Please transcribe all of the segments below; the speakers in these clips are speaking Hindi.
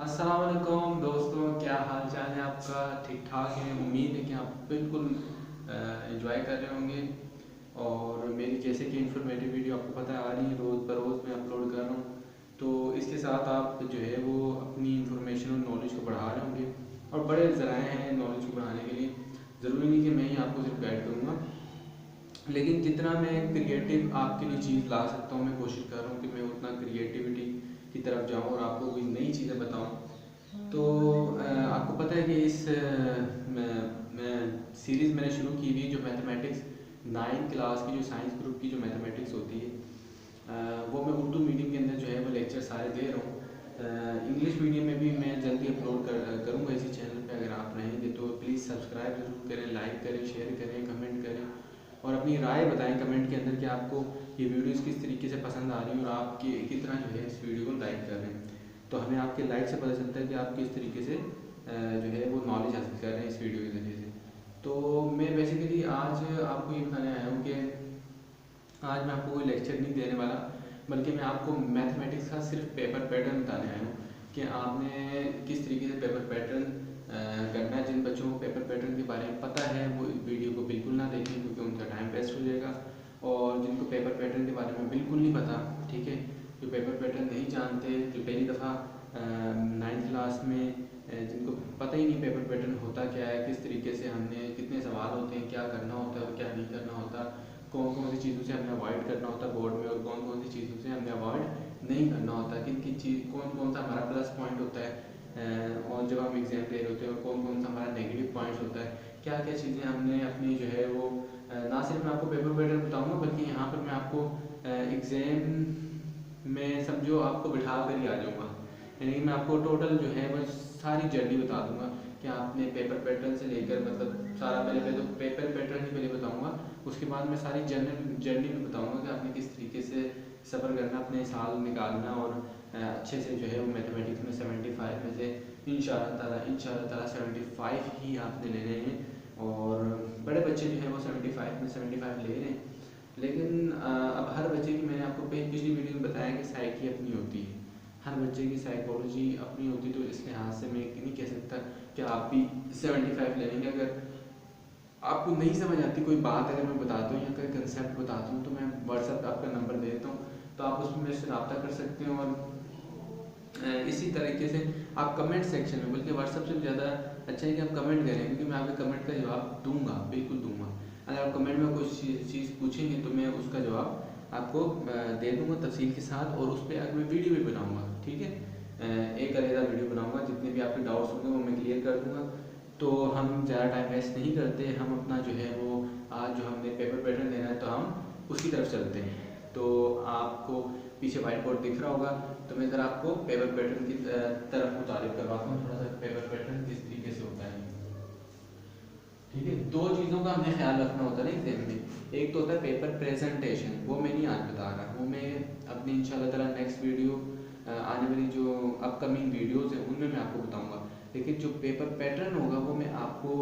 अस्सलाम वालेकुम दोस्तों, क्या हाल चाल है आपका? ठीक ठाक है। उम्मीद है कि आप बिल्कुल एंजॉय कर रहे होंगे। और मेरी जैसे कि इंफॉर्मेटिव वीडियो आपको पता है आ रही है, रोज़ बरोज़ मैं अपलोड कर रहा हूँ। तो इसके साथ आप जो है वो अपनी इंफॉर्मेशन और नॉलेज को बढ़ा रहे होंगे। और बड़े ज़राए हैं नॉलेज को बढ़ाने के लिए। ज़रूरी नहीं कि मैं ही आपको सिर्फ गाइड करूँगा, लेकिन जितना मैं क्रिएटिव आपके लिए चीज़ ला सकता हूँ मैं कोशिश कर रहा हूँ कि मैं उतना क्रिएटिविटी की तरफ जाऊँ और आपको कोई नई चीज़ें बताऊँ। तो आपको पता है कि इस मैं सीरीज़ मैंने शुरू की हुई जो मैथमेटिक्स 9th क्लास की जो साइंस ग्रुप की जो मैथमेटिक्स होती है, वो मैं उर्दू मीडियम के अंदर जो है वो लेक्चर सारे दे रहा हूँ। इंग्लिश मीडियम में भी मैं जल्दी अपलोड करूँगा इसी चैनल पे। अगर आप रहेंगे तो प्लीज़ सब्सक्राइब ज़रूर करें, लाइक करें, शेयर करें, कमेंट करें और अपनी राय बताएं कमेंट के अंदर कि आपको ये वीडियोस किस तरीके से पसंद आ रही हैं और आप कितना जो है इस वीडियो को लाइक कर रहे हैं। तो हमें आपके लाइक से पता चलता है कि आप किस तरीके से जो है वो नॉलेज हासिल कर रहे हैं इस वीडियो के ज़रिए से। तो मैं बेसिकली आज आपको ये बताने आया हूँ कि आज मैं आपको कोई लेक्चर नहीं देने वाला, बल्कि मैं आपको मैथमेटिक्स का सिर्फ पेपर पैटर्न बताने आया हूँ कि आपने किस तरीके से पेपर पैटर्न करना है। जिन बच्चों को पेपर पैटर्न के बारे में पता है वो इस वीडियो को बिल्कुल ना देखें, क्योंकि उनका टाइम वेस्ट हो जाएगा। और जिनको पेपर पैटर्न के बारे में बिल्कुल नहीं पता, ठीक है, जो पेपर पैटर्न नहीं जानते, जो पहली दफ़ा 9th क्लास में जिनको पता ही नहीं पेपर पैटर्न होता क्या है, किस तरीके से हमने कितने सवाल होते हैं, क्या करना होता है और क्या नहीं करना होता, कौन कौन सी चीज़ों से हमें अवॉइड करना होता है बोर्ड में और कौन कौन सी चीज़ों से हमें अवॉइड नहीं करना होता, किन किन चीज़ कौन कौन सा हमारा प्लस पॉइंट होता है और जब हम एग्ज़ाम दे रहे होते हैं और कौन कौन सा हमारा नेगेटिव पॉइंट्स होता है, क्या क्या चीज़ें हमने अपनी जो है वो ना सिर्फ मैं आपको पेपर पैटर्न बताऊँगा, बल्कि यहाँ पर मैं आपको एग्ज़ाम में समझो आपको बिठा कर ही आ जाऊँगा। यानी कि मैं आपको टोटल जो है वो सारी जर्नी बता दूँगा कि आपने पेपर पैटर्न से लेकर मतलब सारा पहले तो पेपर पैटर्न ही पहले बताऊँगा, उसके बाद मैं सारी जर्नी भी बताऊँगा कि आपने किस तरीके से सफ़र करना, अपने साल निकालना और अच्छे से जो है वो मैथमेटिक्स में 75 में से इंशाअल्लाह ताला 75 ही आपने लेने हैं। और बड़े बच्चे जो हैं वो 75 में 75 ले रहे हैं। लेकिन अब हर बच्चे की, मैंने आपको पिछली वीडियो में बताया कि साइकी अपनी होती है, हर बच्चे की साइकोलॉजी अपनी होती है। तो इस लिहाज से मैं नहीं कह सकता कि आप भी 75 ले लेंगे। अगर आपको नहीं समझ आती कोई बात, अगर मैं बताता हूँ या कोई कंसेप्ट बताता हूँ, तो मैं व्हाट्सएप पे आपका नंबर दे देता हूँ, तो आप उसमें मेरे से रब्ता कर सकते हैं। और इसी तरीके से आप कमेंट सेक्शन में, बल्कि व्हाट्सएप से भी ज़्यादा अच्छा है कि आप कमेंट करें, क्योंकि मैं आपके कमेंट का जवाब दूंगा, बिल्कुल दूंगा। अगर आप कमेंट में कोई चीज़ पूछेंगे तो मैं उसका जवाब आपको दे दूंगा तफसील के साथ, और उस पर अगर मैं वीडियो भी बनाऊँगा, ठीक है, एक अलग वीडियो बनाऊँगा, जितने भी आपके डाउट्स होंगे वो मैं क्लियर कर दूँगा। तो हम ज़्यादा टाइम वेस्ट नहीं करते, हम अपना जो है वो आज जो हमने पेपर पैटर्न देना है तो हम उसकी तरफ चलते हैं। तो आपको पीछे वाइट बोर्ड दिख रहा होगा, तो मैं ज़रा आपको पेपर पैटर्न की तरफ मुतारिफ करवाता हूँ थोड़ा सा, पेपर पैटर्न किस तरीके से होता है। ठीक है, दो चीज़ों का हमें ख्याल रखना होता है ना एग्जाम में। एक तो होता है पेपर प्रेजेंटेशन, वो मैं नहीं आज बता रहा, वो मैं अपनी इंशाल्लाह ताला नेक्स्ट वीडियो आने वाली जो अपकमिंग वीडियोस हैं उनमें मैं आपको बताऊंगा। लेकिन जो पेपर पैटर्न होगा वो मैं आपको,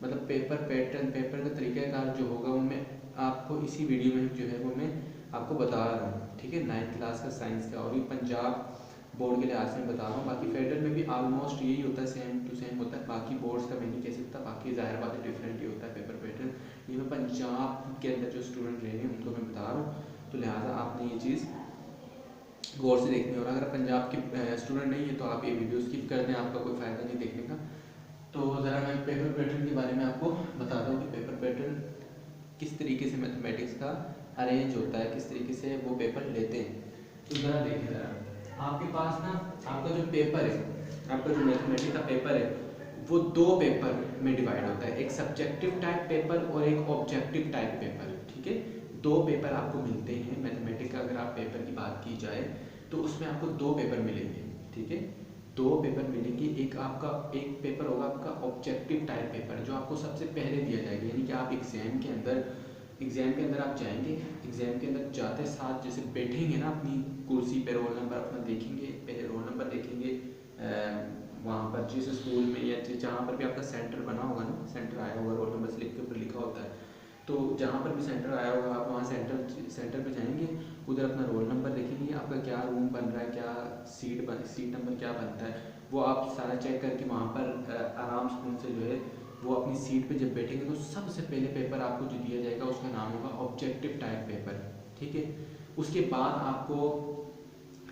मतलब पेपर पैटर्न, पेपर का तरीक़ाकार जो होगा वो मैं आपको इसी वीडियो में जो है वो मैं आपको बता रहा हूँ। ठीक है, 9th क्लास का साइंस का, और ये पंजाब बोर्ड के लिहाज से मैं बता रहा हूँ। बाकी फेडरल में भी ऑलमोस्ट यही होता है, सेम टू सेम होता है। बाकी बोर्ड्स का मैं नहीं कह सकता, बाकी ज़ाहिर बात है डिफरेंट ही होता है पेपर पैटर्न। ये मैं पंजाब के अंदर जो स्टूडेंट रहे हैं उनको मैं बता रहा हूँ, तो लिहाजा आपने ये चीज़ गौर से देखनी है। और अगर पंजाब के स्टूडेंट नहीं है तो आप ये वीडियो स्किप कर दें, आपका कोई फ़ायदा नहीं देखने का। तो ज़रा मैं पेपर पैटर्न के बारे में आपको बताता हूँ कि पेपर पैटर्न किस तरीके से मैथमेटिक्स का अरेंज होता है, किस तरीके से वो पेपर लेते हैं। तो ज़रा देखें, ज़रा आपके पास ना आपका जो पेपर है, आपका जो मैथमेटिक्स का पेपर है वो दो पेपर में डिवाइड होता है, एक सब्जेक्टिव टाइप पेपर और एक ऑब्जेक्टिव टाइप पेपर। ठीक है, दो पेपर आपको मिलते हैं मैथमेटिक्स का। अगर आप पेपर की बात की जाए तो उसमें आपको दो पेपर मिलेंगे। ठीक है, दो पेपर मिलेंगे। एक आपका, एक पेपर होगा आपका ऑब्जेक्टिव टाइप पेपर, जो आपको सबसे पहले दिया जाएगा। यानी कि आप एग्ज़ाम के अंदर आप जाएंगे, एग्ज़ाम के अंदर जाते साथ जैसे बैठेंगे ना अपनी कुर्सी पे, रोल नंबर अपना देखेंगे, पहले रोल नंबर देखेंगे वहाँ पर जिस स्कूल में या जहाँ पर भी आपका सेंटर बना होगा ना, सेंटर आया होगा, रोल नंबर स्लिप के ऊपर लिखा होता है। तो जहाँ पर भी सेंटर आया होगा आप वहाँ सेंटर पे जाएंगे, उधर अपना रोल नंबर लिखेंगे, आपका क्या रूम बन रहा है, क्या सीट नंबर क्या बनता है, वो आप सारा चेक करके वहाँ पर आराम सुकून से जो है वो अपनी सीट पे जब बैठेंगे तो सबसे पहले पेपर आपको जो दिया जाएगा उसका नाम होगा ऑब्जेक्टिव टाइप पेपर, ठीक है। उसके बाद आपको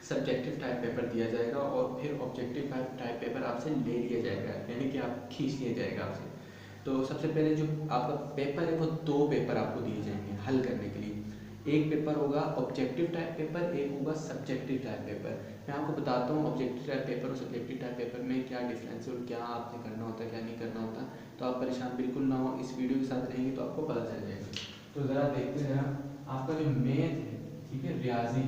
सब्जेक्टिव टाइप पेपर दिया जाएगा और फिर ऑब्जेक्टिव टाइप पेपर आपसे ले लिया जाएगा, यानी कि आप खींच लिया जाएगा आपसे। तो सबसे पहले जो आपका पेपर है वो 2 पेपर आपको दिए जाएंगे हल करने के लिए। एक पेपर होगा ऑब्जेक्टिव टाइप पेपर, एक होगा सब्जेक्टिव टाइप पेपर। मैं आपको बताता हूँ ऑब्जेक्टिव टाइप पेपर और सब्जेक्टिव टाइप पेपर में क्या डिफरेंस है और क्या आपने करना होता है क्या नहीं करना होता, तो आप परेशान बिल्कुल ना हो, इस वीडियो के साथ रहेंगे तो आपको पता चल जाएगा। तो ज़रा देखते हैं आपका जो मैथ है, ठीक है, रियाजी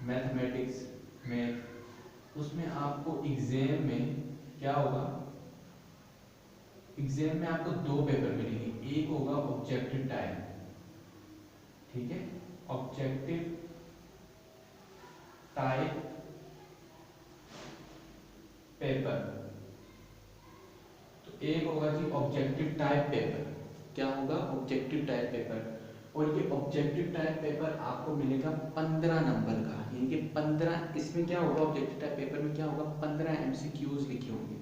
मैथमेटिक्स मैथ, उसमें आपको एग्जाम में क्या होगा, एग्जाम में आपको 2 पेपर मिलेंगे, एक होगा ऑब्जेक्टिव टाइप, ठीक है, ऑब्जेक्टिव टाइप पेपर, तो एक होगा जी ऑब्जेक्टिव टाइप पेपर, क्या होगा ऑब्जेक्टिव टाइप पेपर। और ये ऑब्जेक्टिव टाइप पेपर आपको मिलेगा 15 नंबर का, यानी कि 15, इसमें क्या होगा ऑब्जेक्टिव टाइप पेपर में क्या होगा 15 एमसीक्यूज लिखे होंगे,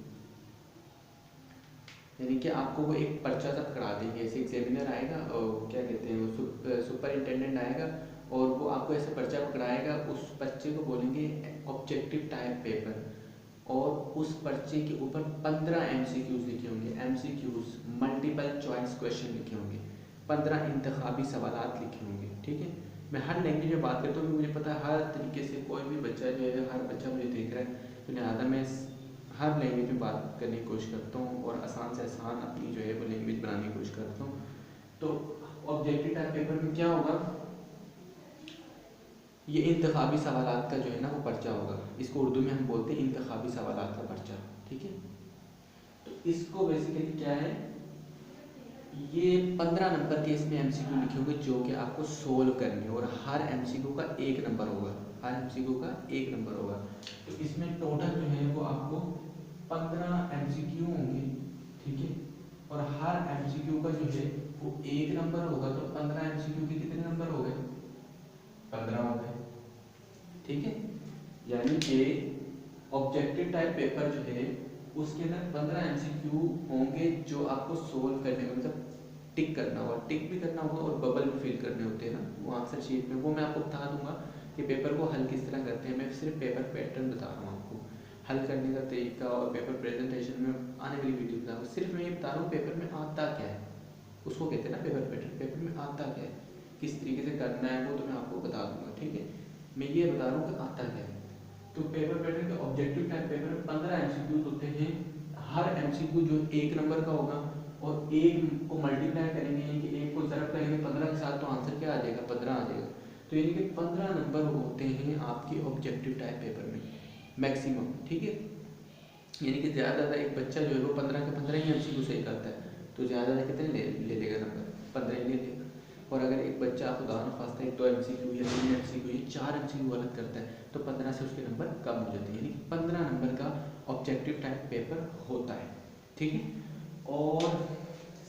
यानी कि आपको वो एक पर्चा सा पकड़ा देंगे, ऐसे एग्जामिनर आएगा और क्या कहते हैं वो सुपरिंटेंडेंट आएगा और वो आपको ऐसे पर्चा पकड़ाएगा, उस पर्चे को बोलेंगे ऑब्जेक्टिव टाइप पेपर, और उस पर्चे के ऊपर 15 एमसीक्यूज लिखे होंगे, एमसीक्यूज मल्टीपल चॉइस क्वेश्चन लिखे होंगे, 15 इंतखाबी सवालात लिखे होंगे, ठीक है। मैं हर लैंग्वेज में बात करता हूँ, मुझे पता है हर तरीके से कोई भी बच्चा जो है, हर बच्चा मुझे देख रहा है, तो लिहाजा मैं हर लैंग्वेज में बात करने की कोशिश करता हूँ और आसान से आसान अपनी जो है वो लैंग्वेज बनाने की कोशिश करता हूँ। तो ऑब्जेक्टिव टाइप पेपर में क्या होगा, ये इंतखाबी सवालात का जो है ना वो पर्चा होगा, इसको उर्दू में हम बोलते हैं इंतखाबी सवालात का पर्चा, ठीक है। तो इसको बेसिकली क्या है, ये 15 नंबर के इसमें एमसीक्यू लिखे होंगे जो कि आपको सोल्व करने, और हर एमसीक्यू का 1 नंबर होगा, हर एमसीक्यू का 1 नंबर होगा। तो इसमें टोटल जो है वो आपको 15 एमसीक्यू होंगे, ठीक है, और हर एमसीक्यू का जो है वो 1 नंबर होगा, तो 15 एमसीक्यू के कितने नंबर हो गए, 15 हो गए, ठीक है। यानी कि ऑब्जेक्टिव टाइप पेपर जो है उसके अंदर 15 एमसीक्यू होंगे जो आपको सोल्व करने में, मतलब टिक करना होगा, टिक भी करना होगा और बबल भी फिल करने होते हैं ना वो आंसर शीट में, वो मैं आपको बता दूंगा कि पेपर को हल किस तरह करते हैं। मैं सिर्फ पेपर पैटर्न बता रहा हूँ आपको, हल करने का तरीका और पेपर प्रेजेंटेशन में आने वाली वीडियो बता रहा हूँ, सिर्फ मैं ये बता रहा हूँ पेपर में आता क्या है, उसको कहते हैं ना पेपर पैटर्न, पेपर में आता क्या है, किस तरीके से करना है वो तो मैं आपको बता दूंगा, ठीक है। मैं ये बता रहा हूँ कि आता क्या है। तो पेपर पैटर्न के ऑब्जेक्टिव टाइप पेपर में 15 एमसीक्यूज होते हैं, हर एमसीक्यू जो 1 नंबर का होगा, और एक को मल्टीप्लाई करेंगे, यानी कि एक को ज़रब करेंगे 15 के साथ, तो आंसर क्या आ जाएगा 15 आ जाएगा। तो यानी कि 15 नंबर होते हैं आपके ऑब्जेक्टिव टाइप पेपर में मैक्सिमम, ठीक है। यानी कि ज़्यादा एक बच्चा जो है वो 15 के 15 ही एमसीक्यू सही करता है, तो ज़्यादा कितने ले लेगा नंबर, 15 ही ले लेगा। और अगर एक बच्चा खुदा न खास्ता 1-2 एमसीक्यू या 3 एमसीक्यू या 4 एमसीक्यू गलत करता है, तो 15 से उसके नंबर कम हो जाते हैं, यानी 15 नंबर का ऑब्जेक्टिव टाइप पेपर होता है, ठीक है। और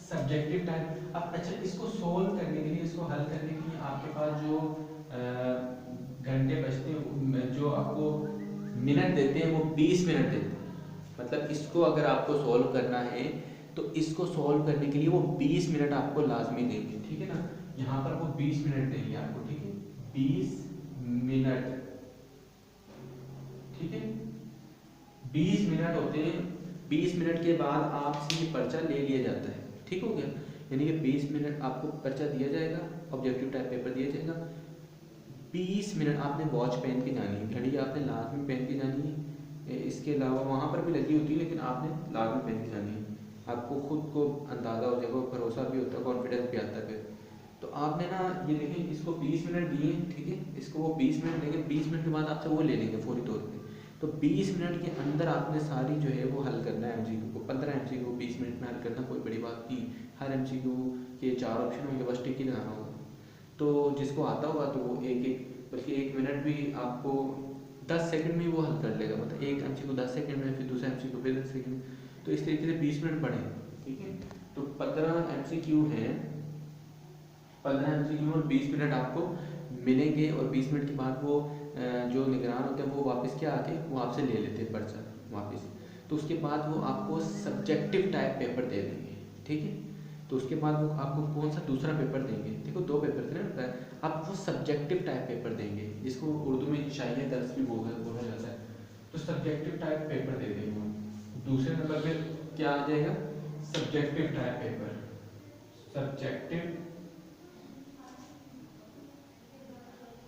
सब्जेक्टिव टाइप, अब अच्छा इसको सोल्व करने के लिए, इसको हल करने के लिए आपके पास जो घंटे बचते हैं, जो आपको मिनट देते हैं वो 20 मिनट देते हैं, मतलब इसको अगर आपको सोल्व करना है तो इसको सोल्व करने के लिए वो 20 मिनट आपको लाजमी देंगे, ठीक है ना, यहाँ पर वो 20 मिनट देंगे आपको, ठीक है, 20 मिनट, ठीक है, 20 मिनट होते हैं। 20 मिनट के बाद आपसे ये पर्चा ले लिया जाता है, ठीक हो गया, यानी कि 20 मिनट आपको पर्चा दिया जाएगा, ऑब्जेक्टिव टाइप पेपर दिया जाएगा, 20 मिनट आपने वॉच पहन के जानी है, घड़ी आपने लाजमी पहन के जानी है, इसके अलावा वहाँ पर भी लगी होती है लेकिन आपने लाजमी पहन के जानी है, आपको खुद को अंदाज़ा हो जाएगा, भरोसा भी होता है, कॉन्फिडेंस भी आता है फिर। तो आपने ना ये देखें, इसको 20 मिनट दिए, ठीक है, इसको वो 20 मिनट देंगे, 20 मिनट के बाद आपसे वो ले लेंगे फौरी तौर पे। तो 20 मिनट के अंदर आपने सारी जो है वो हल करना है एमसीक्यू को, 15 एमसीक्यू को 20 मिनट में हल करना, कोई बड़ी बात नहीं। हर एमसीक्यू के 4 ऑप्शन होंगे, बस टिक ही लगाना होगा। तो जिसको आता होगा तो वो बल्कि 1 मिनट भी आपको 10 सेकंड में वो हल कर लेगा, मतलब एक एमसीक्यू 10 सेकंड में, फिर दूसरा एमसीक्यू फिर 10 सेकंड में, तो इस तरीके से 20 मिनट पढ़े, ठीक है। तो 15 एमसीक्यू हैं, 15 एमसीक्यू और 20 मिनट आपको मिलेंगे, और 20 मिनट के बाद वो जो निगरान होते हैं वो वापस क्या आके वो आपसे ले लेते हैं पर्चा वापस। तो उसके बाद वो आपको सब्जेक्टिव टाइप पेपर दे देंगे, ठीक है। तो उसके बाद वो आपको कौन सा दूसरा पेपर देंगे, देखो 2 पेपर थे ना, आप वो सब्जेक्टिव टाइप पेपर देंगे, जिसको उर्दू में शायरी दर्स भी बोला जाता है। तो सब्जेक्टिव टाइप पेपर दे देंगे वो। दूसरे नंबर पे क्या आ जाएगा, subjective type paper, subjective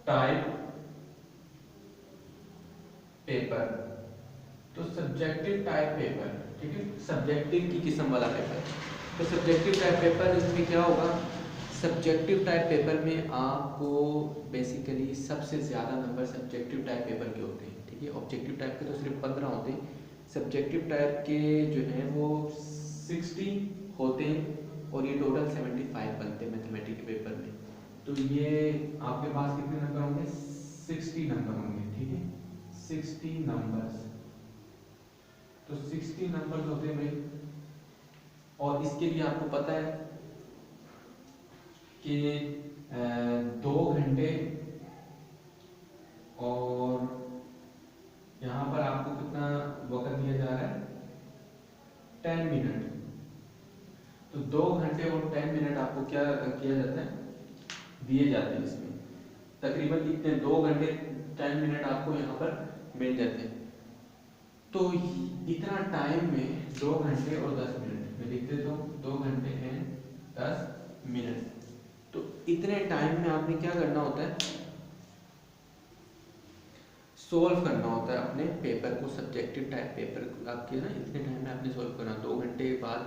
type paper. तो सब्जेक्टिव टाइप पेपर, ठीक है, सब्जेक्टिव की किस्म वाला पेपर। तो सब्जेक्टिव टाइप पेपर इसमें क्या होगा, सब्जेक्टिव टाइप पेपर में आपको बेसिकली सबसे ज़्यादा नंबर सब्जेक्टिव टाइप पेपर के होते हैं, ठीक है। ऑब्जेक्टिव टाइप के तो सिर्फ 15 होते हैं, सब्जेक्टिव टाइप के जो हैं वो 60 होते हैं, और ये टोटल 75 बनते हैं मैथमेटिक्स के पेपर में। तो ये आपके पास कितने नंबर होंगे, 60 नंबर होंगे, ठीक है, 60 नंबर्स। तो 60 नंबर्स होते हैं भाई, और इसके लिए आपको पता है कि 2 घंटे और यहाँ पर आपको कितना वक्त दिया जा रहा है, 10 मिनट। तो 2 घंटे और 10 मिनट आपको क्या किया जाता है, दिए जाते हैं इसमें। तकरीबन इतने 2 घंटे 10 मिनट आपको यहाँ पर मिल जाते हैं। तो इतना टाइम में 2 घंटे और 10 मिनट में लिख देता हूँ, 2 घंटे एंड 10 मिनट। तो इतने टाइम में आपने क्या करना होता है, सोल्व करना होता है अपने पेपर को, सब्जेक्टिव टाइप पेपर आपके ना इतने टाइम में आपने सोल्व करना। 2 घंटे बाद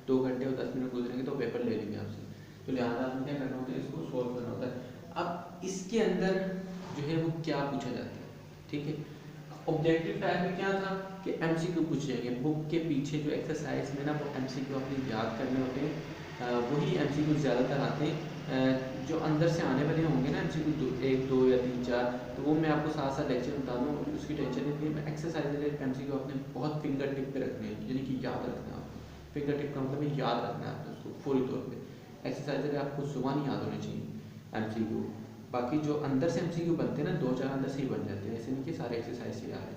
2 घंटे और 10 मिनट गुजरेंगे तो पेपर ले लेंगे आपसे, तो लिहाजा आपने क्या करना होता है, इसको सोल्व करना होता है। अब इसके अंदर जो है वो क्या पूछा जाता है, ठीक है। ऑब्जेक्टिव टाइप में क्या था कि एमसीक्यू पूछ जाएंगे, बुक के पीछे जो एक्सरसाइज में ना वो एमसीक्यू अपने याद करने होते हैं, वही एमसीक्यू ज़्यादातर आते हैं। जो अंदर से आने वाले होंगे ना एमसीक्यू 1, 2 या 3, 4, तो वो मैं आपको साथ साथ लेक्चर बता दूँ, उसकी टेंशन नहीं है। एक्सरसाइज एमसीक्यू अपने बहुत फिंगर टिप पे रखने हैं, यानी कि याद रखना है आपको। फिंगर टिप का मतलब याद रखना है आपको उसको पूरी तौर पर। एक्सरसाइज आपको जुबान याद होनी चाहिए एमसीक्यू। बाकी जो अंदर से एमसीक्यू बनते हैं ना, 2-4 अंदर से ही बन जाते हैं, ऐसे नहीं कि सारे एक्सरसाइज से याद है।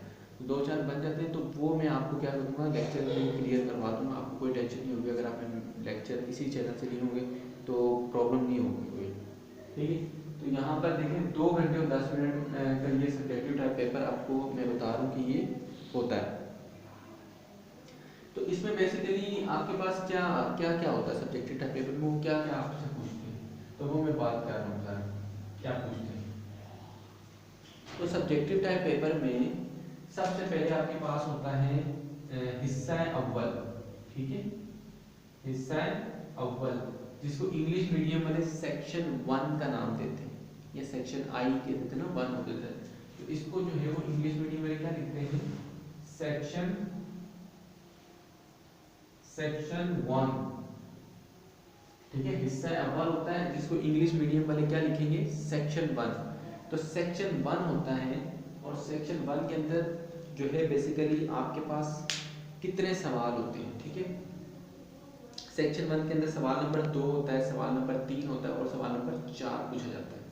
2-4 बन जाते हैं, तो वो मैं आपको क्या करूँगा, लेक्चर में क्लियर करवा दूँगा, आपको कोई टेंशन नहीं होगी। अगर आपने लेक्चर इसी चैनल से लिए होंगे तो प्रॉब्लम नहीं होगी कोई, ठीक है। तो यहाँ पर देखें 2 घंटे और 10 मिनट का ये सब्जेक्टिव टाइप पेपर आपको मैं बता रहा हूँ कि ये होता है। तो इसमें बेसिकली आपके पास क्या क्या क्या होता है सब्जेक्टिव टाइप पेपर में, वो क्या क्या आपसे पूछते हैं, तो वो मैं बात कर रहा हूँ सर, क्या पूछते हैं। तो सब्जेक्टिव टाइप पेपर में सबसे पहले आपके पास होता है हिस्सा अव्वल, ठीक है, हिस्सा अव्वल, जिसको इंग्लिश मीडियम वाले सेक्शन 1 का नाम देते हैं, या सेक्शन आई के देते हैं ना, 1 होते थे। तो इसको जो है वो इंग्लिश मीडियम वाले क्या लिखते हैं, सेक्शन 1, ठीक है। हिस्सा अव्वल होता है, जिसको इंग्लिश मीडियम वाले क्या लिखेंगे, सेक्शन 1। तो सेक्शन 1 होता है, और सेक्शन 1 के अंदर जो है बेसिकली आपके पास कितने सवाल होते हैं, ठीक है। सेक्शन 1 के अंदर सवाल नंबर 2 होता है, सवाल नंबर 3 होता है, और सवाल नंबर 4 पूछा जाता है,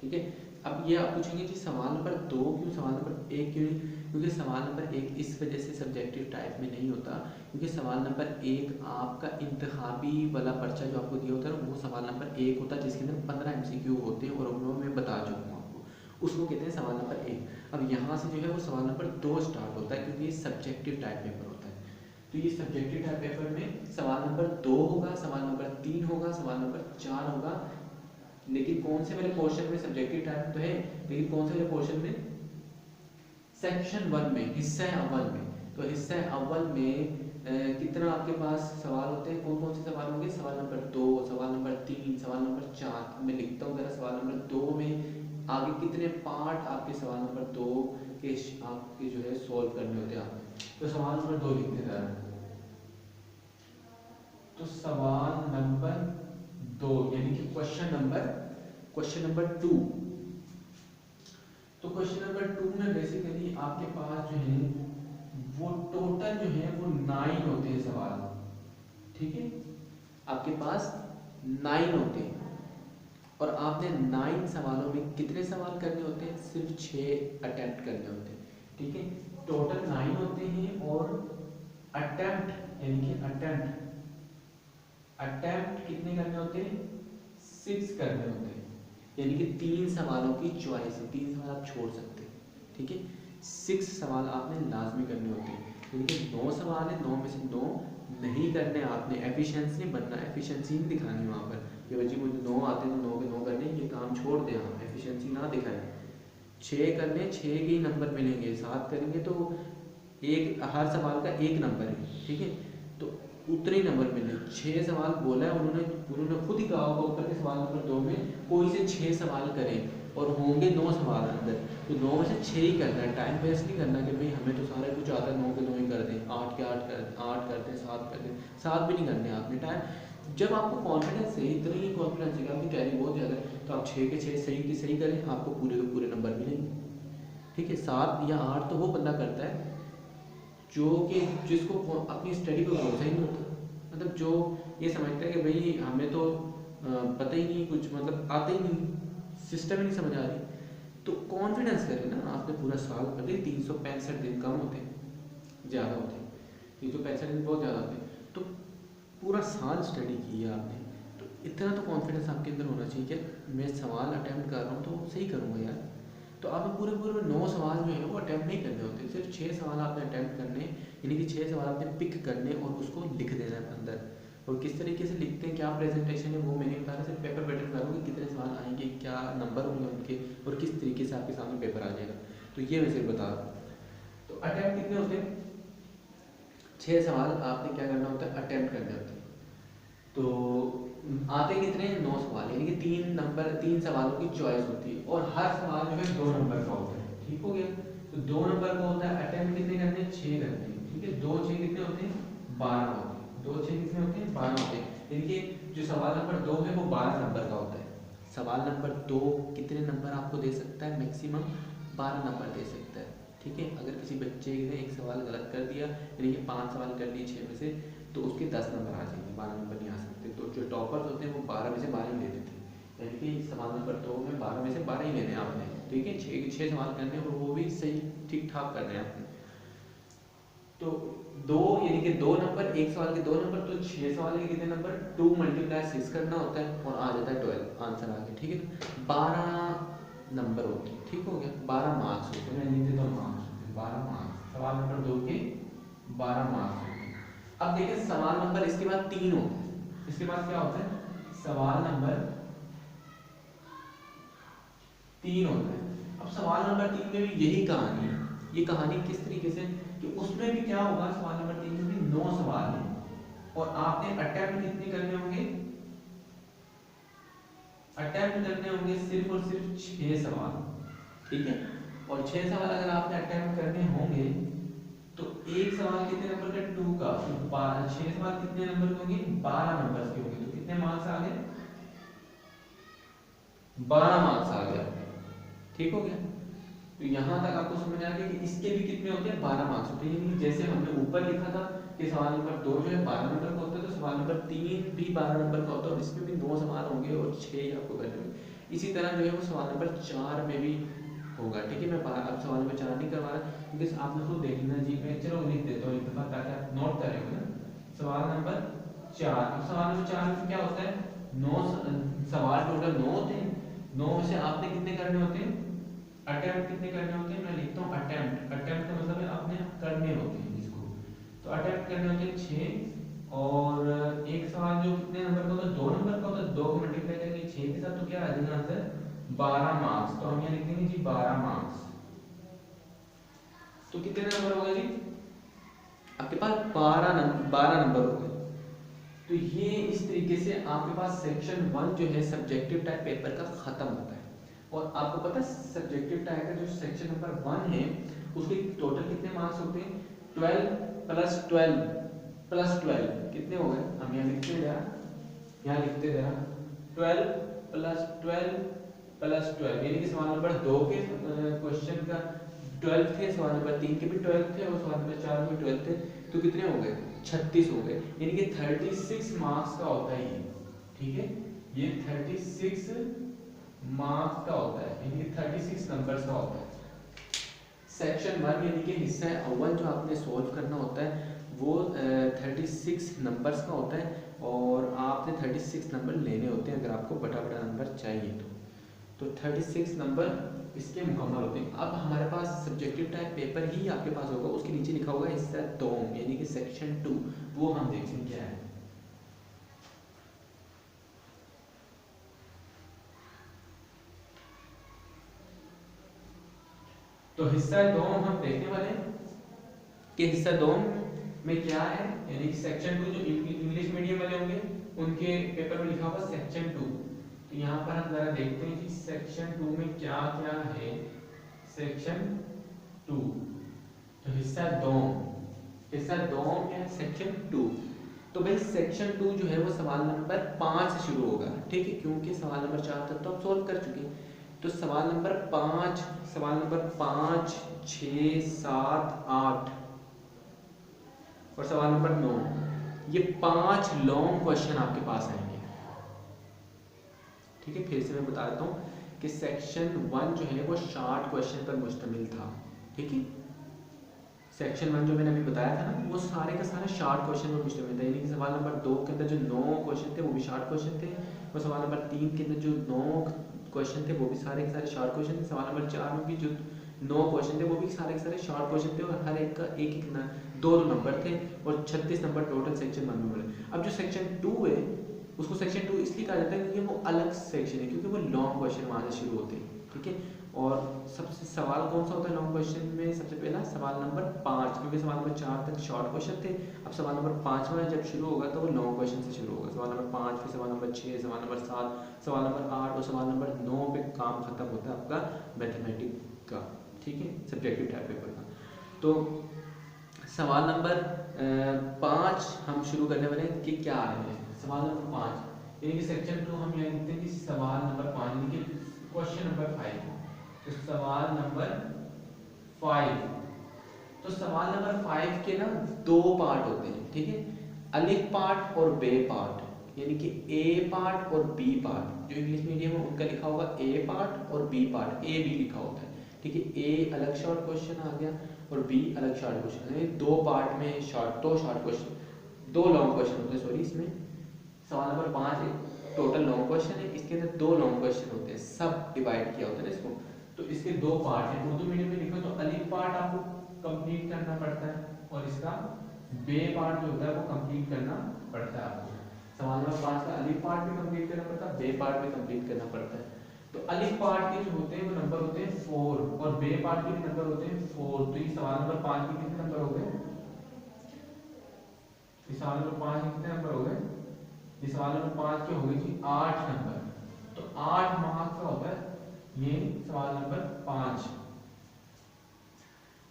ठीक है। अब ये आप पूछेंगे जी सवाल नंबर 2 क्यों, सवाल नंबर 1 क्यों नहीं, क्योंकि सवाल नंबर 1 इस वजह से सब्जेक्टिव टाइप में नहीं होता, क्योंकि सवाल नंबर 1 आपका इंतखाबी वाला पर्चा जो आपको दिया होता है वो सवाल नंबर 1 होता है, जिसके अंदर 15 एमसीक्यू होते हैं, और उनको मैं बता चुका हूँ आपको, उसको कहते हैं सवाल नंबर 1। अब यहाँ से जो है वो सवाल नंबर 2 स्टार्ट होता है, क्योंकि ये सब्जेक्टिव टाइप पेपर होता है। तो ये सब्जेक्टिव टाइप पेपर में सवाल नंबर 2 होगा, सवाल नंबर 3 होगा, सवाल नंबर 4 होगा। लेकिन कौन से वाले पोर्शन में, सब्जेक्टिव टाइप तो है, लेकिन कौन से वाले पोर्शन में, सेक्शन 1 में, हिस्सा अव्वल में। तो हिस्सा अव्वल में कितना आपके पास सवाल होते हैं, कौन कौन से सवाल होंगे, सवाल नंबर 2, सवाल नंबर 3, सवाल नंबर 4। मैं लिखता हूँ जरा, सवाल नंबर 2 में आगे कितने पार्ट आपके सवाल नंबर 2 के आपके जो है सोल्व करने होते हैं आपके। तो सवाल नंबर 2 लिखते जा रहे हैं। तो सवाल नंबर 2 यानी कि क्वेश्चन नंबर 2। तो क्वेश्चन नंबर 2 में बेसिकली आपके पास जो है वो टोटल जो है वो 9 होते हैं सवाल, ठीक है। आपके पास 9 होते हैं और आपने 9 सवालों में कितने सवाल करने होते हैं? सिर्फ 6 अटेम्प्ट करने होते हैं। ठीक है, टोटल 9 होते हैं और अटेम्प्ट यानी कि अटेम्प्ट कितने करने होते हैं? 6 करने होते हैं, यानी कि 3 सवालों की चॉइस है, 3 सवाल आप छोड़ सकते हैं। ठीक है, 6 सवाल आपने लाजमी करने होते हैं, यानी कि 9 सवाल है, 9 में से 9 नहीं करने आपने। एफिशिएंसी नहीं बनना, एफिशिएंसी नहीं दिखानी वहाँ पर कि भाई जी मुझे 9 आते तो 9 के 9 करने, ये काम छोड़ दें आप, एफिशिएंसी ना दिखाएं। 6 करने, 6 के ही नंबर मिलेंगे, 7 करेंगे तो एक हर सवाल का 1 नंबर है। ठीक है, तो उतने ही नंबर मिले। 6 सवाल बोला है उन्होंने खुद ही कहा होगा ऊपर के सवाल नंबर 2 में कोई से 6 सवाल करें और होंगे 9 सवाल अंदर, तो 9 में से 6 ही करना है। टाइम वेस्ट नहीं करना कि भाई हमें तो सारा कुछ आता है, 9 के 9 ही कर दें, 8 के 8 करते हैं, 7 कर दें, 7 भी नहीं करने आपने। टाइम जब आपको कॉन्फिडेंस है, इतनी ही कॉन्फिडेंस है कि आपकी कैरी बहुत ज़्यादा है, तो आप 6 के 6 सही के सही करें, आपको पूरे के पूरे नंबर मिलेंगे। ठीक है, 7 या 8 तो वो बंदा करता है जो कि जिसको अपनी स्टडी पर भरोसा ही नहीं होता, मतलब जो ये समझता है कि भाई हमें तो पता ही नहीं कुछ, मतलब आता ही नहीं, सिस्टम ही नहीं समझ आ रही। तो कॉन्फिडेंस करें ना, आपने पूरा साल कर दिया, 365 दिन कम होते हैं, ज़्यादा होते हैं, 365 दिन बहुत ज़्यादा होते हैं, तो पूरा साल स्टडी की है आपने, तो इतना तो कॉन्फिडेंस आपके अंदर होना चाहिए कि मैं सवाल अटैम्प्ट कर रहा हूँ तो सही करूँगा यार। तो आपने पूरे पूरे 9 सवाल जो है वो अटैम्प्ट नहीं करने होते, सिर्फ 6 सवाल आपने अटैम्प्ट करने, यानी कि 6 सवाल आपने पिक करने और उसको लिख देना है अंदर। और किस तरीके से लिखते हैं, क्या प्रेजेंटेशन है, वो मैंने बता रहा, सिर्फ पेपर पैटर्न बता रहा हूँ कि कितने सवाल आएंगे, क्या नंबर होंगे उनके और किस तरीके से आपके सामने पेपर आ जाएगा, तो ये मैं सिर्फ बता रहा हूँ। तो अटैम्प्ट कितने होते हैं? 6 सवाल आपने क्या करना होता है? अटैम्प्ट करने होते हैं। तो आते कितने? 9 सवाल, यानी कि 3 सवालों की चॉइस होती है और हर सवाल जो है 2 नंबर का होता है। ठीक हो गया, तो 2 नंबर का होता है। अटेम्प्ट कितने करते हैं? 6 करते हैं। ठीक है, 2 6 कितने होते हैं? 12 होते हैं। 2 6 कितने होते हैं? 12 होते हैं, यानी कि जो सवाल नंबर 2 है वो 12 नंबर का होता है। सवाल नंबर 2 कितने नंबर आपको दे सकता है? मैक्सिमम 12 नंबर दे सकता है। ठीक है, अगर किसी बच्चे ने एक सवाल गलत कर दिया, यानी कि 5 सवाल कर लिए 6 में से, तो उसके 10 नंबर आ जाएंगे, 12 नंबर नहीं आ सकते। तो जो टॉपर्स होते हैं वो 12 में से 12 ही लेते थे, यानी कि सवाल नंबर 2 में 12 में से 12 ही लेने हैं आपने। ठीक है, 6 सवाल करने और वो भी सही ठीक ठाक करने हैं आपने। तो 2 यानी कि 2 नंबर, एक सवाल के 2 नंबर, तो 6 सवाल के कितने नंबर? 2 × 6 करना होता है और आ जाता है 12 आंसर आ गया। ठीक है, 12 नंबर होते हैं। ठीक हो गया, 12 मार्क्स होते हैं, मैं लिख देता हूँ मार्क्स होते हैं, 12 मार्क्स सवाल नंबर 2 के 12 मार्क्स होते हैं। अब देखिए सवाल नंबर इसके बाद 3 होते हैं, इसके बाद क्या होता है? सवाल नंबर 3 होता है। अब सवाल नंबर 3 में भी यही कहानी है। ये कहानी किस तरीके से कि उसमें भी क्या होगा? सवाल नंबर 3 में भी 9 सवाल हैं और आपने अटेम्प्ट कितने करने होंगे? अटेम्प्ट करने होंगे सिर्फ और सिर्फ 6 सवाल। ठीक है, और 6 सवाल अगर आपने अटेम्प्ट करने होंगे तो एक सवाल कितने नंबर का? 2 का, तो 6 सवाल कितने नंबर के होंगे? 12 नंबर के होंगे, तो कितने मार्क्स आ गए? 12 मार्क्स आ गए। ठीक हो गया, तो यहाँ तक आपको समझ आ गया कि इसके भी कितने होते हैं? 12 मार्क्स होते हैं। यानी जैसे हमने ऊपर लिखा था कि सवाल नंबर 2 जो है 12 नंबर का होता है, तो सवाल नंबर 3 भी 12 नंबर का होता है और इसमें भी 9 सवाल होंगे और 6 ही आपको करने होंगे। इसी तरह जो है वो सवाल नंबर 4 में भी होगा। ठीक है, मैं अब सवाल नंबर 4 नहीं करवा रहा क्योंकि आपने खुद देख लेना जी, मैं चलो लिख देता हूँ एक दफा ताकि आप नोट करेंगे ना। सवाल नंबर 4, अब सवाल नंबर 4 में क्या होता है? 9 सवाल टोटल 9 होते हैं, 9 में से आपने कितने करने होते हैं? अटेम्प्ट कितने करने होते हैं? मैं लिखता हूँ अटेम्प्ट, अटेम्प्ट का मतलब है आपने करने होते हैं इसको, तो अटेम्प्ट करने होते हैं 6 और एक सवाल जो कितने नंबर का होता है? 2 नंबर का होता है, 2 को मल्टीप्लाई करेंगे 6 के साथ तो क्या आ जाएगा आंसर? 12 मार्क्स। तो हम यहाँ लिख देंगे जी 12 मार्क्स। तो कितने नंबर हो गए जी? आपके पास 12 नंबर हो गए। तो ये इस तरीके से आपके पास सेक्शन 1 जो है सब्जेक्टिव टाइप पेपर का खत्म होता है। और आपको पता है सब्जेक्टिव टाइप का जो सेक्शन नंबर 1 है उसके टोटल कितने मार्क्स होते हैं? 12 + 12 + 12 कितने हो गए? हम यहाँ लिखते जा, यहाँ लिखते जा 12 + 12 + 12, यानी कि सवाल नंबर 2 के क्वेश्चन का 12 थे, सवाल नंबर 3 के भी 12 थे और सवाल नंबर 4 के भी 12 थे, तो कितने हो गए? 36 हो गए। यानी कि 36 मार्क्स का होता है ये, ठीक है, ये 36 मार्क्स का होता है, यानी कि 36 नंबर्स का होता है। सेक्शन 1 यानी कि हिस्सा अव्वल जो आपने सॉल्व करना होता है वो 36 नंबर्स का होता है और आपने 36 नंबर लेने होते हैं अगर आपको बड़ा बड़ा नंबर चाहिए तो 36 नंबर इसके मुकम्मल होते हैं। अब हमारे पास सब्जेक्टिव टाइप पेपर ही आपके पास होगा, उसके नीचे लिखा होगा हिस्सा 2 यानी कि सेक्शन 2, वो हम देखते हैं क्या है। तो हिस्सा 2 हम देखने वाले हैं कि हिस्सा 2 में क्या है, यानी कि सेक्शन 2 जो इंग्लिश मीडियम वाले होंगे उनके पेपर में लिखा होगा सेक्शन 2। तो यहाँ पर हम जरा देखते हैं कि सेक्शन 2 में क्या क्या है। सेक्शन 2 तो हिस्सा 2 क्या है? सेक्शन 2। तो भाई सेक्शन 2 जो है वो सवाल नंबर 5 से शुरू होगा, ठीक है, क्योंकि सवाल नंबर 4 तक तो हम सोल्व कर चुके हैं। तो सवाल नंबर 5, 6, 7, 8 और सवाल नंबर 9, ये 5 लॉन्ग क्वेश्चन आपके पास आएंगे, ठीक है। फिर से मैं बता देता हूँ कि सेक्शन 1 जो है वो शॉर्ट क्वेश्चन पर मुश्तमिल था, ठीक है। सेक्शन 1 जो मैंने अभी बताया था ना वो सारे का सारा शॉर्ट क्वेश्चन पर मुश्तमिल था, यानी कि सवाल नंबर 2 के अंदर जो 9 क्वेश्चन थे वो भी शॉर्ट क्वेश्चन थे और सवाल नंबर 3 के अंदर जो 9 क्वेश्चन थे वो भी सारे के सारे शॉर्ट क्वेश्चन थे। सवाल नंबर 4 में भी जो 9 क्वेश्चन थे वो भी सारे के सारे शॉर्ट क्वेश्चन थे और हर एक का एक दो नंबर थे और 36 नंबर टोटल सेक्शन 1 में मिले। अब जो सेक्शन 2 है उसको सेक्शन 2 इसलिए कहा जाता है क्योंकि वो अलग सेक्शन है, क्योंकि वो लॉन्ग क्वेश्चन वहाँ से शुरू होते हैं, ठीक है। और सबसे सवाल कौन सा होता है लॉन्ग क्वेश्चन में? सबसे पहला सवाल नंबर 5, क्योंकि सवाल नंबर 4 तक शॉर्ट क्वेश्चन थे। अब सवाल नंबर 5 में जब शुरू होगा तो वो लॉन्ग क्वेश्चन से शुरू होगा। सवाल नंबर 5, फिर सवाल नंबर 6, सवाल नंबर 7, सवाल नंबर 8 और सवाल नंबर 9 पे काम खत्म होता है आपका मैथमेटिक्स का, ठीक है, सब्जेक्टिव टाइप पेपर का। तो सवाल नंबर 5 हम शुरू करने वाले हैं कि क्या आ रहे हैं। सवाल नंबर 5 यानी कि सेक्शन 2 हम यहाँ लिखते हैं कि सवाल नंबर 5 यानी कि क्वेश्चन नंबर 5। तो सवाल नंबर 5, तो सवाल नंबर 5 के ना 2 पार्ट होते हैं, ठीक है, अलिफ पार्ट और बे पार्ट, यानी कि ए पार्ट और बी पार्ट। जो इंग्लिश मीडियम है उनका लिखा होगा ए पार्ट और बी पार्ट, ए बी लिखा होता है, ठीक है। ए अलग शॉर्ट क्वेश्चन आ गया और बी अलग शॉर्ट क्वेश्चन, यानी 2 पार्ट में दो शॉर्ट क्वेश्चन, 2 लॉन्ग क्वेश्चन होते हैं, सॉरी। इसमें सवाल नंबर 5 एक टोटल लॉन्ग क्वेश्चन है, इसके अंदर 2 लॉन्ग क्वेश्चन होते हैं, सब डिवाइड किया होता है इसको। तो इसके 2 पार्ट हैं। उर्दू मीडियम में लिखो तो अलिफ पार्ट आपको कंप्लीट करना पड़ता है और इसका बे पार्ट जो होता है वो कंप्लीट करना पड़ता है आपको। सवाल नंबर 5 का अलिफ पार्ट भी कंप्लीट करना पड़ता है, बे पार्ट भी कंप्लीट करना पड़ता है। तो अलिफ पार्ट के जो होते हैं वो नंबर होते हैं 4 और बे पार्ट के भी नंबर होते हैं 4। तो ये सवाल नंबर 5 के कितने नंबर हो गए? इस सवाल नंबर 5 के कितने नंबर हो गए? इस सवाल नंबर 5 के हो गए जी 8 नंबर। तो 8 मार्क्स का होता है ये सवाल नंबर 5।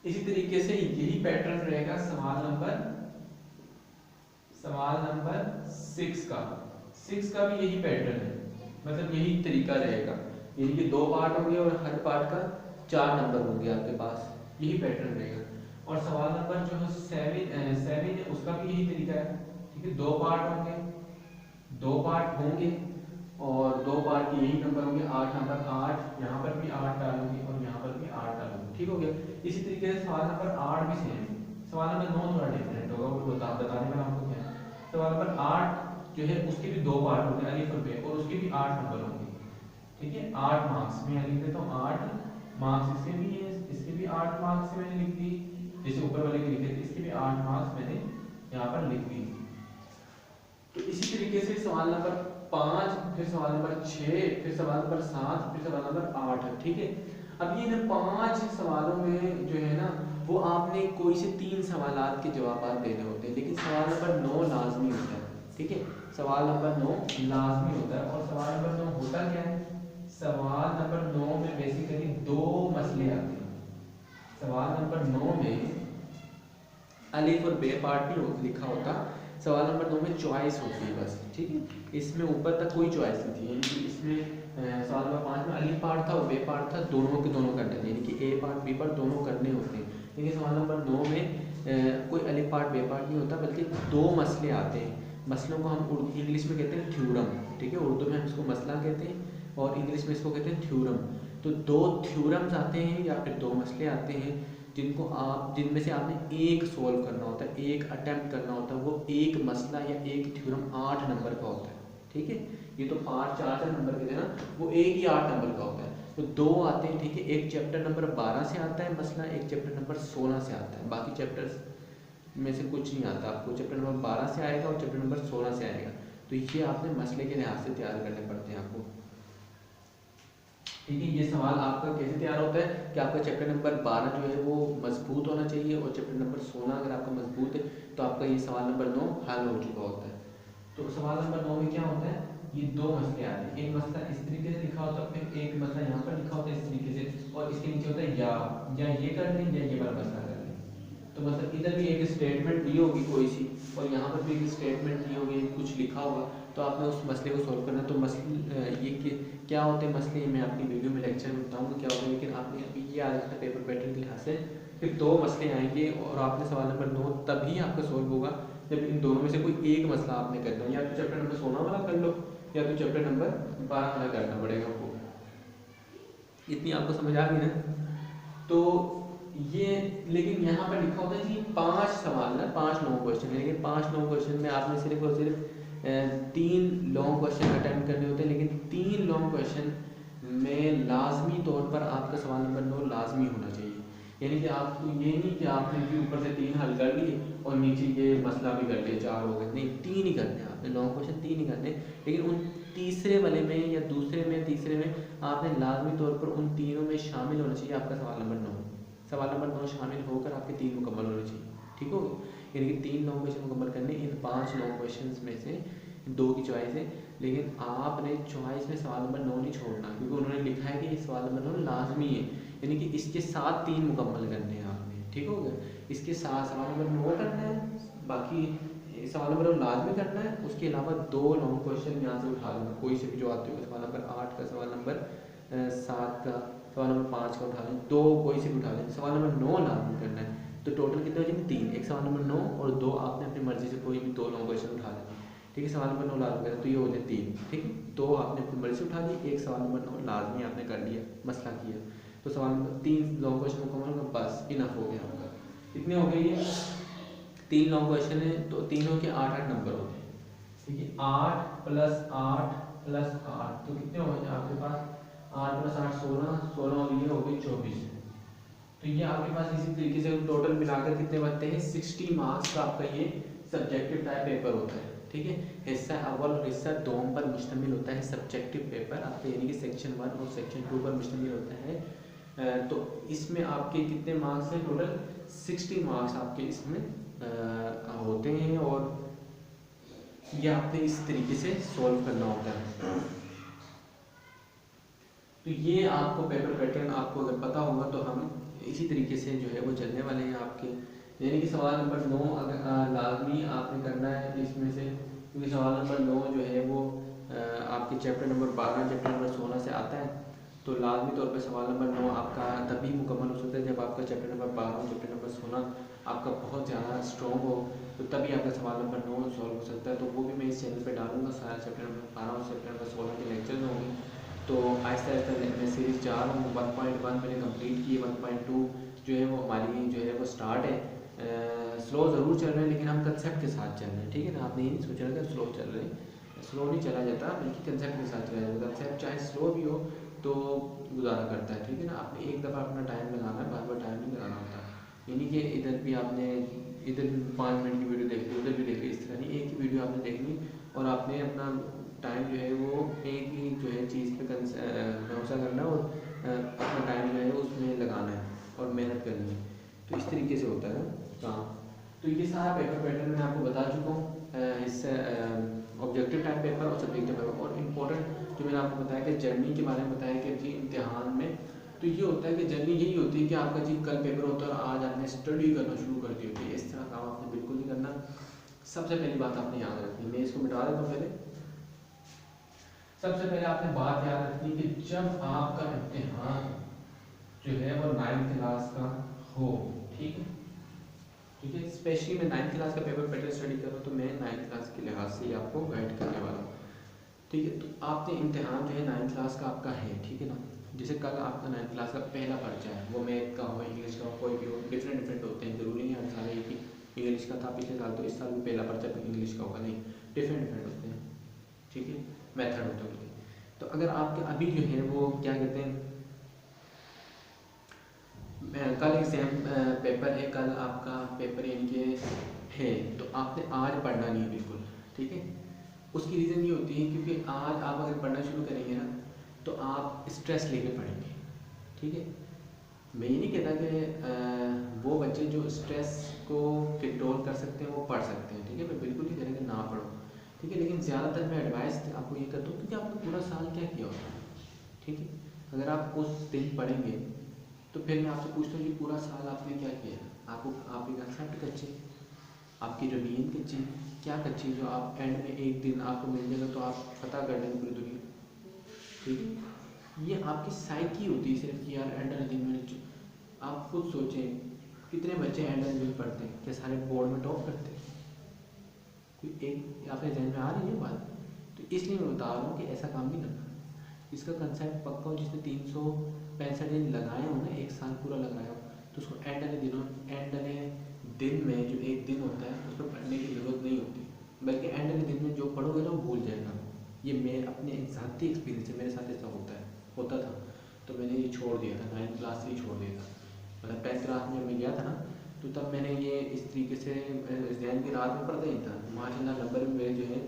इसी तरीके से यही पैटर्न रहेगा सवाल नंबर 6 का। 6 का भी यही पैटर्न है, मतलब यही तरीका रहेगा, यानी कि 2 पार्ट होंगे और हर पार्ट का 4 नंबर होंगे आपके पास, यही पैटर्न रहेगा। और सवाल नंबर जो है 7 है उसका भी यही तरीका है, ठीक है। 2 पार्ट होंगे और 2 पार्ट के यही नंबर होंगे, 8 नंबर, 8 यहाँ पर भी 8 डालूंगी और यहाँ पर भी 8 डालूंगी, ठीक हो गया। इसी तरीके से सवाल नंबर 8 भी सेम है। सवाल नंबर 9 थोड़ा डिफरेंट होगा, वो बताने में आपको क्या है। सवाल नंबर 8 जो है उसके भी 2 पार्ट होंगे अलिफ और बे, और उसके भी 8 नंबर होंगे, ठीक है। 8 मार्क्स में लिख देता हूँ, 8 मार्क्स इसके भी है, इसके भी 8 मार्क्स से मैंने लिख दी, जैसे ऊपर वाले के लिखे थे इसके भी 8 मार्क्स मैंने यहाँ पर लिख दी। तो इसी तरीके से सवाल नंबर 5, फिर सवाल नंबर 6, फिर सवाल नंबर 7, फिर सवाल नंबर 8, ठीक है। अब ये 5 सवालों में जो है ना वो आपने कोई से 3 सवालात के जवाब देने होते हैं, लेकिन सवाल नंबर 9 लाजमी होता है, ठीक है। सवाल नंबर 9 लाजमी होता है। और सवाल नंबर 9 होता क्या है? सवाल नंबर 9 में बेसिकली 2 मसले आते हैं। सवाल नंबर 9 में अलिफ और बे पार्ट नहीं लिखा होता, सवाल नंबर 2 में चॉइस होती है बस, ठीक है। इसमें ऊपर तक कोई चॉइस नहीं थी, यानी कि इसमें सवाल नंबर 5 में अलिफ पार्ट था और बे पार्ट था, दोनों के दोनों करने थे, यानी कि ए पार्ट बी पार्ट दोनों करने होते हैं। लेकिन सवाल नंबर 9 में कोई अलिफ पार्ट बे पार्ट नहीं होता, बल्कि दो मसले आते हैं। मसलों को हम इंग्लिश में कहते हैं थ्योरम, ठीक है, उर्दू में हम इसको मसला कहते हैं और इंग्लिश में इसको कहते हैं थ्योरम। तो दो थ्योरम्स आते हैं या फिर दो मसले आते हैं जिनमें से आपने एक सोल्व करना होता है, एक अटेम्प्ट करना होता है। वो एक मसला या एक थ्योरम 8 नंबर का होता है, ठीक है। ये तो 5 4 नंबर के थे ना, वो एक ही 8 नंबर का होता है। तो दो आते हैं, ठीक है, एक चैप्टर नंबर 12 से आता है मसला, एक चैप्टर नंबर 16 से आता है। बाकी चैप्टर्स में से कुछ नहीं आता, आपको चैप्टर नंबर 12 से आएगा और चैप्टर नंबर 16 से आएगा। तो ये आपने मसले के लिहाज से तैयार करने पड़ते हैं आपको, ठीक है। ये सवाल आपका कैसे तैयार होता है कि आपका चैप्टर नंबर 12 जो है वो मजबूत होना चाहिए और चैप्टर नंबर 16 अगर आपका मजबूत है तो आपका ये सवाल नंबर 9 हल हो चुका होता है। तो सवाल नंबर 9 में क्या होता है, ये दो मसले आते हैं, एक मसला इस तरीके से लिखा होता है, फिर एक मसला यहाँ पर लिखा होता है इस तरीके से, और इसके नीचे होता है या ये कर लें या ये वाला मसला कर लें। तो मतलब इधर भी एक स्टेटमेंट दी होगी कोई सी और यहाँ पर भी एक स्टेटमेंट दी होगी, कुछ लिखा होगा, तो आपने उस मसले को सॉल्व करना है। तो मसले ये क्या होते हैं मसले, मैं अपनी वीडियो में लेक्चर में बताऊँगा क्या होगा, लेकिन आपने अभी ये आ रखा है पेपर पैटर्न के लिहाज से। फिर दो मसले आएंगे और आपने सवाल नंबर 9 तभी आपका सॉल्व होगा जब इन दोनों में से कोई एक मसला आपने करना है, या तो चैप्टर नंबर 16 वाला कर लो या तो चैप्टर नंबर 12 वाला करना पड़ेगा आपको। इतनी आपको समझ आ गई ना। तो ये लेकिन यहाँ पर लिखा होता है जी 5 सवाल ना, 5 लॉन्ग क्वेश्चन है, लेकिन 5 लॉन्ग क्वेश्चन में आपने सिर्फ और सिर्फ 3 लॉन्ग क्वेश्चन अटेम्प्ट करने होते हैं। लेकिन 3 लॉन्ग क्वेश्चन में लाजमी तौर पर आपका सवाल नंबर 9 लाजमी होना चाहिए। यानी कि आपको ये नहीं कि आपने भी ऊपर से 3 हल कर लिए और नीचे ये मसला भी कर लिया, 4 हो गए, नहीं 3 ही करने हैं आपने, लॉन्ग क्वेश्चन 3 ही करने। लेकिन उन तीसरे वाले में या दूसरे में तीसरे में आपने लाजमी तौर पर उन तीनों में शामिल होना चाहिए आपका सवाल नंबर 9। सवाल नंबर 9 शामिल होकर आपके 3 मुकम्मल होने चाहिए, ठीक हो। यानी कि 3 लॉन्ग क्वेश्चन मुकम्मल करने, इन 5 लॉन्ग क्वेश्चन में से 2 की चॉइस है। लेकिन आपने चॉइस में सवाल नंबर 9 नहीं छोड़ना, क्योंकि उन्होंने लिखा है कि ये सवाल नंबर 9 लाजमी है, यानी कि इसके साथ 3 मुकम्मल करने हैं आपने, ठीक हो गया। इसके साथ सवाल नंबर 9 करना है, बाकी सवाल नंबर 9 लाजमी करना है, उसके अलावा 2 लॉन्ग क्वेश्चन यहाँ से उठा लेना, कोई से भी जो आते हो, सवाल नंबर 8 का, सवाल नंबर 7 का, सवाल नंबर 5 का उठा लें, 2 कोई से भी उठा लें। सवाल नंबर 9 लाजमी करना है। तो टोटल कितने हो जाएंगे 3, एक सवाल नंबर 9 और 2 आपने अपनी मर्जी से कोई भी 2 लॉन्ग क्वेश्चन उठा लें, ठीक है। सवाल नंबर 9 लाजमी करना, तो ये हो जाए 3, ठीक है। 2 आपने अपनी मर्जी से उठा ली, एक सवाल नंबर 9 लाजमी आपने कर लिया, मसला किया, तो सवाल नंबर 3 लॉन्ग क्वेश्चन मुकम्मल होगा, बस इनफ हो गया आपका। कितने हो गए ये 3 लॉन्ग क्वेश्चन है, तो तीनों के 8-8 नंबर होते हैं, ठीक है। 8 + 8 + 8 तो कितने हो गए आपके पास, 8 + 8 16, 16 और ये हो गई 24। तो ये आपके पास इसी तरीके से टोटल मिलाकर कितने बनते हैं 60 मार्क्स का आपका ये सब्जेक्टिव टाइप पेपर होता है, ठीक है। हिस्सा अव्वल और हिस्सा दोम पर मुश्तमिल होता है सब्जेक्टिव पेपर आपका, यानी कि सेक्शन 1 और सेक्शन 2 पर मुश्तमिल होता है। तो इसमें आपके कितने मार्क्स हैं, टोटल 60 मार्क्स आपके इसमें होते हैं और ये आपने इस तरीके से सॉल्व करना होता है। तो ये आपको पेपर पैटर्न आपको अगर पता होगा तो हम इसी तरीके से जो है वो चलने वाले हैं आपके, यानी कि सवाल नंबर 9 अगर लाजमी आपने करना है इसमें से, क्योंकि सवाल नंबर 9 जो है वो आपके चैप्टर नंबर 12 चैप्टर नंबर 16 से आता है। तो लाजमी तौर पे सवाल नंबर 9 आपका तभी मुकम्मल हो सकता है जब आपका चैप्टर नंबर 12 और चैप्टर नंबर 16 आपका बहुत ज़्यादा स्ट्रॉन्ग हो, तो तभी आपका सवाल नंबर 9 सॉल्व हो सकता है। तो वो भी मैं इस चैनल पे डालूंगा, सारा चैप्टर नंबर 12 और चैप्टर नंबर 16 के लेक्चर होंगे। तो आहिस्ता आहिस्ता मैं सीरीज़ 4 हूँ, 1.1 मैंने कंप्लीट की, 1.2 जो है वो हमारी जो है वो स्टार्ट है। स्लो ज़रूर चल रहे हैं लेकिन हम कंसेप्ट के साथ चल रहे हैं, ठीक है ना। आपने ये नहीं सोचा कि स्लो चल रहे हैं, स्लो नहीं चला जाता, बल्कि कंसेप्ट के साथ चला जाता। कंसेप्ट चाहे स्लो भी हो तो गुजारा करता है, ठीक है ना। आपने एक दफ़ा अपना टाइम लगाना है, बार बार टाइम नहीं लगाना होता। यानी कि इधर भी आपने इधर 5 मिनट की वीडियो देख ली, उधर भी देख ली, इस तरह नहीं, एक ही वीडियो आपने देखनी और आपने अपना टाइम जो है वो एक ही जो है चीज़ पे भरोसा करना और अपना टाइम जो है उसमें लगाना है और मेहनत करनी है। तो इस तरीके से होता है काम। तो ये सारा पेपर पैटर्न मैं आपको बता चुका हूँ, इससे ऑब्जेक्टिव टाइप पेपर और सब्जेक्टिव पेपर। और इम्पोर्टेंट जो मैंने आपको बताया कि जर्नी के बारे में बताया कि जी इम्तिहान में तो ये होता है कि जर्नी यही होती है कि आपका जी कल पेपर होता है और आज आपने स्टडी करना शुरू कर दी होती है। इस तरह काम आपने बिल्कुल नहीं करना। सबसे पहली बात आपने याद रखनी, मैं इसको मिटा देता हूँ पहले। सबसे पहले आपने बात याद रखनी कि जब आपका इम्तिहान जो है वो 9th क्लास का हो, ठीक है, ठीक है, स्पेशली मैं 9th क्लास का पेपर पैटर्न स्टडी कर रहा हूँ, तो मैं 9th क्लास के लिहाज से ही आपको गाइड करने वाला हूँ, ठीक है। तो आपने इम्तिहान जो है 9th क्लास का आपका है, ठीक है ना। जैसे कल आपका 9th क्लास का पहला पर्चा है, वो मैथ का हो, इंग्लिश का हो, कोई भी हो, डिफरेंट डिफरेंट होते हैं, जरूरी नहीं हर साल एक ही इंग्लिश का था पिछले साल, तो इस साल भी पहला पर्चा इंग्लिश का होगा, नहीं, डिफरेंट डिफरेंट होते हैं, ठीक है, मेथड होते हैं उनके। तो अगर आपके अभी जो है वो क्या कहते हैं, कल एग्जाम पेपर है, कल आपका पेपर यानी कि है, तो आपने आज पढ़ना नहीं है बिल्कुल, ठीक है। उसकी रीज़न ये होती है क्योंकि आज आप अगर पढ़ना शुरू करेंगे ना तो आप स्ट्रेस लेके पढ़ेंगे, ठीक है। मैं ये नहीं कहता कि वो बच्चे जो स्ट्रेस को कंट्रोल कर सकते हैं वो पढ़ सकते हैं, ठीक है, मैं बिल्कुल नहीं कह रहा कि ना पढ़ो, ठीक है, लेकिन ज़्यादातर मैं एडवाइस आपको ये करता हूँ क्योंकि आपने पूरा साल क्या किया होता है, ठीक है। अगर आप उस दिन पढ़ेंगे तो फिर मैं आपसे पूछता हूँ कि पूरा साल आपने क्या किया, आपको आपके कंसेप्ट कच्चे, आपकी रूटीन कच्ची, क्या कच्ची जो आप एंड में एक दिन आपको मिल जाएगा तो आप पता कर लेंगे पूरी दुनिया, ठीक है। ये आपकी साइकी होती है सिर्फ कि यार एंड वाले दिन में आप खुद सोचें कितने बच्चे एंड वाले दिन पढ़ते हैं, क्या सारे बोर्ड में टॉप करते हैं, कोई एक आपके जहन में आ रही है बात। तो इसलिए मैं बता रहा हूँ कि ऐसा काम नहीं करना, इसका कंसेप्ट पक्का हो, जिसने 365 दिन लगाए हो ना, एक साल पूरा लगाया हो, तो उसको एंड वाले दिन में जो एक दिन होता है उस पर पढ़ने की ज़रूरत नहीं होती, बल्कि एंड वाले दिन में जो पढ़ोगे ना वो भूल जाएगा। ये मैं अपने ज़ाती एक्सपीरियंस से, मेरे साथ ऐसा होता था, तो मैंने ये छोड़ दिया था, 9th क्लास से ही छोड़ दिया था, मतलब 10th क्लास में जब मैं गया था ना तो तब मैंने ये इस तरीके से जहन की रात में पढ़ता ही था, माशाल्लाह नंबर भी मेरे जो है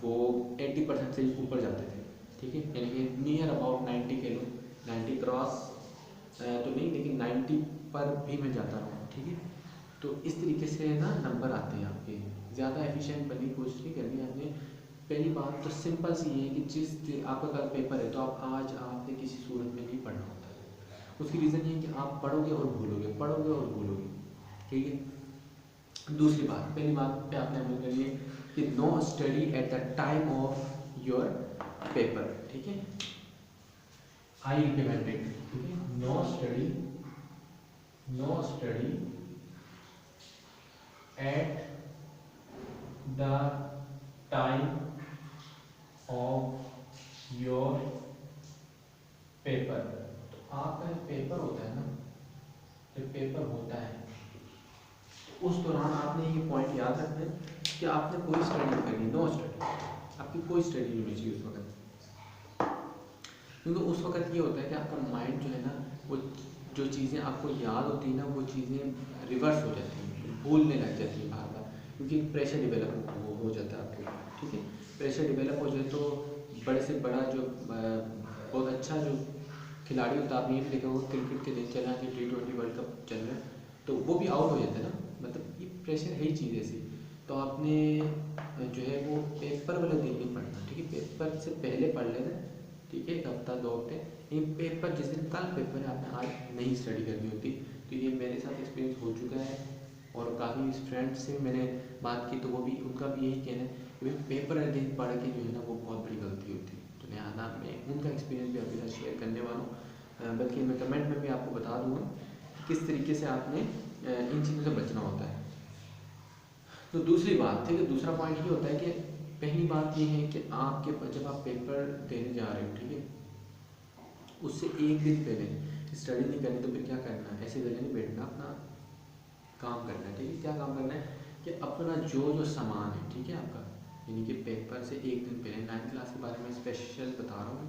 वो 80% से ऊपर जाते थे, ठीक है, यानी कि नियर अबाउट 90 के लो, 90 क्रॉस तो नहीं लेकिन 90 पर भी मैं जाता रहा, ठीक है। तो इस तरीके से ना नंबर आते हैं आपके, ज़्यादा एफिशिएंट बनने की कोशिश नहीं करनी आपने। पहली बात तो सिंपल सी है कि जिस दिन आपका कल पेपर है तो आप आज आपने किसी सूरत में नहीं पढ़ना होता है, उसकी रीज़न ये है कि आप पढ़ोगे और भूलोगे, पढ़ोगे और भूलोगे, ठीक है। दूसरी बात, पहली बात पे आपने अमल करिए कि no study at the time of your paper, ठीक है, आई इम्प्लीमेंटेड, ठीक है, no study at the time of your paper। तो आपका जो पेपर होता है ना, जब पेपर होता है तो उस दौरान आपने ये पॉइंट याद रखना है कि आपने कोई स्टडी नहीं करनी, नो स्टडी, आपकी कोई स्टडी नहीं होनी चाहिए उस वक्त, क्योंकि उस वक्त ये होता है कि आपका माइंड जो है ना वो जो चीज़ें आपको याद होती हैं ना वो चीज़ें रिवर्स हो जाती हैं, भूलने लग जाती हैं बार बार, क्योंकि प्रेशर डेवलप हो जाता है आपके ऊपर, ठीक है। प्रेशर डेवलप हो जाए तो बड़े से बड़ा जो बहुत अच्छा जो खिलाड़ी होता है, आपने ये भी देखा होगा क्रिकेट के दिन चल रहा है कि T20 वर्ल्ड कप चल रहा है तो वो भी आउट हो जाता है ना, मतलब ये प्रेशर है ही चीज़ ऐसी। तो आपने जो है वो पेपर वाले दिन नहीं पढ़ना, ठीक है, पेपर से पहले पढ़ लेना, ठीक है, एक हफ्ता 2 हफ्ते, लेकिन पेपर जिस दिन कल पेपर है आपने आज नहीं स्टडी करनी होती। तो ये मेरे साथ एक्सपीरियंस हो चुका है और काफ़ी फ्रेंड्स से मैंने बात की तो वो भी, उनका भी यही कहना है कि भाई पेपर वाले दिन पढ़ के जो है ना वो बहुत बड़ी गलती होती है। तो लिहाजा मैं उनका एक्सपीरियंस भी आपके साथ शेयर करने वाला हूँ, बल्कि मैं कमेंट में भी आपको बता दूँगा कि किस तरीके से आपने इन चीज़ों से बचना होता है। तो दूसरी बात, ठीक है, दूसरा पॉइंट ये होता है कि पहली बात ये है कि आपके जब आप पेपर देने जा रहे हो, ठीक है, उससे एक दिन पहले स्टडी नहीं करनी तो फिर क्या करना है, ऐसे वेले नहीं बैठना, अपना काम करना है, ठीक है। क्या काम करना है कि अपना जो सामान है, ठीक है, आपका यानी कि पेपर से एक दिन पहले, 9th क्लास के बारे में स्पेशल बता रहा हूँ,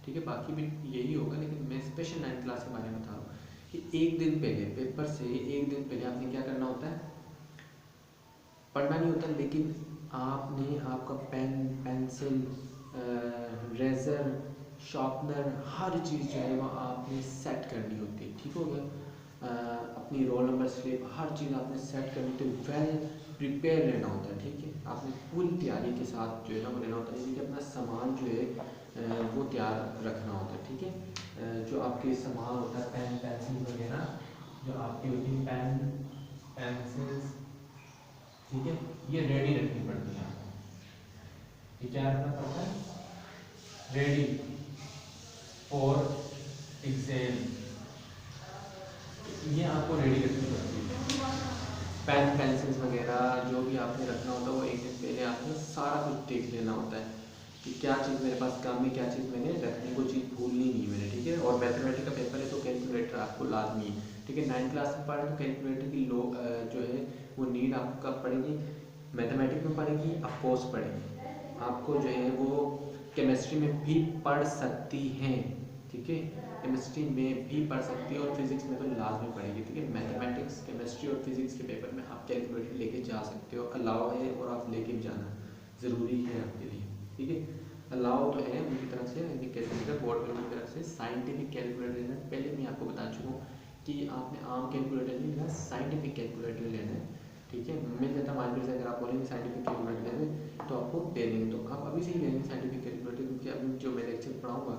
ठीक है, बाकी भी यही होगा लेकिन मैं स्पेशल 9th क्लास के बारे में बता रहा हूँ कि एक दिन पहले, पेपर से एक दिन पहले आपने क्या करना होता है, पढ़ना नहीं होता, लेकिन आपने आपका पेन, पेंसिल, रेज़र, शार्पनर, हर चीज़ जो है वो आपने सेट करनी होती है, ठीक हो गया। अपनी रोल नंबर स्लिप, हर चीज़ आपने सेट करनी होती है, वेल प्रिपेयर रहना होता है, ठीक है, आपने पूरी तैयारी के साथ जो है ना वो रहना होता है, यानी कि अपना सामान जो है वो तैयार रखना होता है, ठीक है। जो आपके सामान होता है, पेन पेंसिल वगैरह जो आपकी होती है, पेन पेंसिल्स, ठीक है, ये रेडी रखनी पड़ती है, ये क्या रखना पड़ता है, रेडी फॉर एग्जाम, ये आपको रेडी रखनी पड़ती है। पेन पेंसिल्स वगैरह जो भी आपने रखना होता है वो एक दिन पहले आपको सारा कुछ देख लेना होता है कि क्या चीज़ मेरे पास काम में, क्या चीज़ मैंने रखनी, को चीज़ भूलनी नहीं मैंने, ठीक है। और मैथमेटिक्स का पेपर है तो कैलकुलेटर आपको लाजमी है, ठीक है। 9th क्लास में पढ़े तो कैलकुलेटर की जो है वो नीड आपको कब पड़ेगी, मैथमेटिक्स में पड़ेगी, ऑफकोर्स पड़ेगी। आपको जो है वो केमिस्ट्री में भी पढ़ सकती हैं, ठीक है। केमिस्ट्री में भी पढ़ सकती है और फिजिक्स में तो लाजमी पढ़ेगी, ठीक है। मैथमेटिक्स, केमिस्ट्री और फिजिक्स के पेपर में आप कैलकुलेटर लेके जा सकते हो, अलाउ है और आप लेके भी जाना ज़रूरी है आपके लिए, ठीक है। अलाउ तो है उनकी तरफ से, कैलकुलेटर बोर्ड वालों की तरफ से साइंटिफिक कैलकुलेटर लेना है। पहले मैं आपको बता चुका हूँ कि आपने आम कैलकुलेटर नहीं लेना, साइंटिफिक कैलकुलेटर लेना है, ठीक है। मिल जाता मार्केट से, अगर आप बोलेंगे साइंटिफिक कैलकुलेटर लेंगे तो आपको दे देंगे, तो आप अभी से ही ले लेंगे साइंटिफिक कैलकुलेटर, क्योंकि अभी जो मैं लेक्चर पढ़ाऊँगा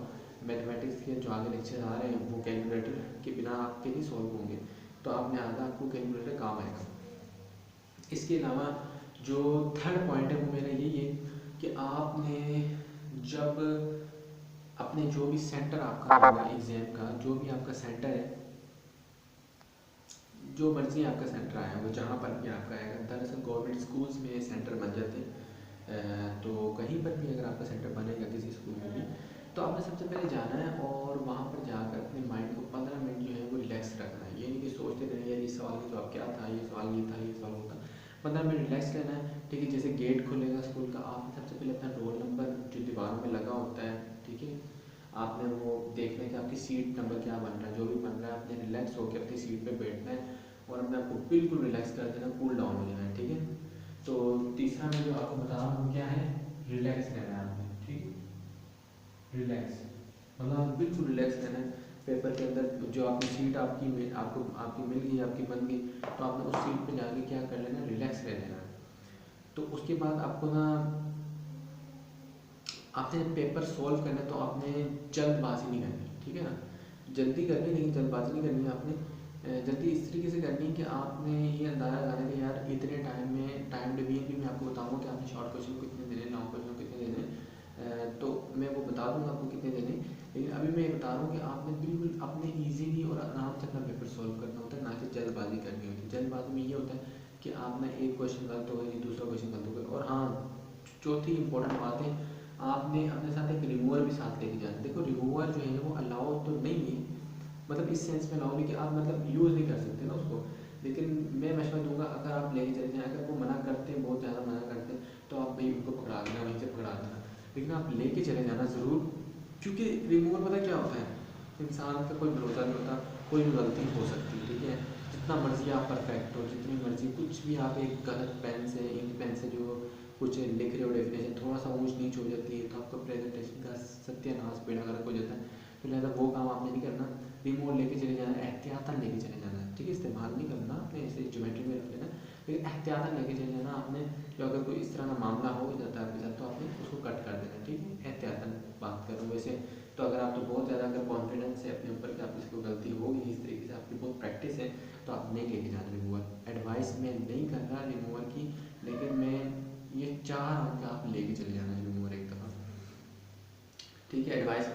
मैथमेटिक्स के जो आगे लेक्चर आ रहे हैं वो कैलकुलेटर के बिना आपके नहीं सॉल्व होंगे, तो आपने आगे आपको कैलकुलेटर काम आएगा। इसके अलावा जो थर्ड पॉइंट है वो मेरा यही है कि आपने जब अपने जो भी सेंटर आपका होगा एग्ज़ाम का, जो भी आपका सेंटर है, जो मर्जी आपका सेंटर आया होगा, जहाँ पर भी आपका आएगा, दरअसल गवर्नमेंट स्कूल्स में सेंटर बन जाते हैं, तो कहीं पर भी अगर आपका सेंटर बनेगा किसी स्कूल में भी, तो आपने सबसे पहले जाना है और वहाँ पर जाकर अपने माइंड को 15 मिनट जो है वो रिलैक्स रखना है। ये नहीं कि सोचते रहें यार इस सवाल का जवाब क्या था, ये सवाल ये था, ये सवाल वो था। 15 मिनट रिलैक्स रहना है, ठीक है। जैसे गेट खुलेगा स्कूल का, आपने सबसे पहले अपना रोल नंबर जो दीवारों में लगा होता है, ठीक है, आपने वो देखना है कि आपकी सीट नंबर क्या बन रहा है, जो भी बन रहा है आपने रिलैक्स होकर अपनी सीट पे बैठना है और अपने आपको बिल्कुल रिलैक्स कर देना, कूल डाउन हो जाना है, ठीक है। तो तीसरा मैं जो आपको बता रहा हूँ क्या है, रिलैक्स रहना है आपने, ठीक है। रिलैक्स मतलब बिल्कुल रिलैक्स रहना है। पेपर के अंदर जो आपकी सीट आपकी मिल गई, आपकी बन गई, तो आपने उस सीट पे जाके क्या कर लेना, रिलैक्स रह लेना। तो उसके बाद आपको ना, आपने पेपर सॉल्व करना है तो आपने जल्दबाजी नहीं करनी, ठीक है ना। जल्दी करनी लेकिन जल्दबाजी नहीं करनी है आपने। जल्दी इस तरीके से करनी है कि आपने ये अंदाज़ा लगाना है कि यार इतने टाइम में, टाइम डिवीजन भी मैं आपको बताऊंगा कि आपने शॉर्ट क्वेश्चन को कितने देने, लॉन्ग क्वेश्चन को कितने देने, तो मैं वो बता दूंगा आपको कितने देने। लेकिन अभी मैं ये बता रहा हूँ कि आपने बिल्कुल अपने ईजीली और आराम से अपना पेपर सॉल्व करना होता है, ना कि जल्दबाजी करनी होती है। जल्दबाजी में ये होता है कि आपने एक क्वेश्चन गलत हो गया, दूसरा क्वेश्चन गलत हो गया। और हाँ, चौथी इंपॉर्टेंट बात है, आपने अपने साथ एक रिमूवर भी साथ लेके जाना। देखो रिमूवर जो है वो अलाउ तो नहीं है, मतलब इस सेंस में अलाउ नहीं कि आप मतलब यूज़ नहीं कर सकते ना उसको, लेकिन मैं मशवरा दूंगा अगर आप लेके चले जाएँ, अगर वो मना करते हैं, बहुत ज़्यादा मना करते हैं, तो आप भाई उनको पकड़ा देना, वहीं से पकड़ा देना, लेकिन आप लेके चले जाना ज़रूर। क्योंकि रिमूवर पता क्या होता है, इंसान का कोई भरोसा नहीं होता, कोई भी गलती हो सकती है, ठीक है। जितना मर्जी आप परफेक्ट हो, जितनी मर्जी कुछ भी आप एक गलत पेन से, इंक पेन से जो कुछ लिख रहे हो डेफिनेशन, थोड़ा सा ऊंच नीच हो जाती है तो आपका प्रेजेंटेशन का सत्यानाश बेड़ा गर्क हो जाता है। तो लिहाजा वो काम आपने नहीं करना, रिमोट लेके चले जाना, एहतियातन लेके चले जाना है, ठीक है। इस्तेमाल नहीं करना आपने, ऐसे ज्योमेट्री में रख लेना, लेकिन एहतियातन लेके चले जाना आपने। जो अगर कोई इस तरह का मामला हो जाता है आपके साथ तो आपने उसको कट कर देना, ठीक है। एहतियातन बात कर रहा हूँ वैसे तो, अगर आप तो बहुत ज़्यादा अगर कॉन्फिडेंस है अपने ऊपर कि आप इसको गलती होगी इस तरीके से, आपकी बहुत प्रैक्टिस है, तो आप नहीं लेके जाना रिमूवर। एडवाइस मैं नहीं कर रहा रिमूवर की, लेकिन मैं ये चाह रहा हूँ कि आप लेके चले जाना रिमूवर एक दफ़ा, ठीक है। एडवाइस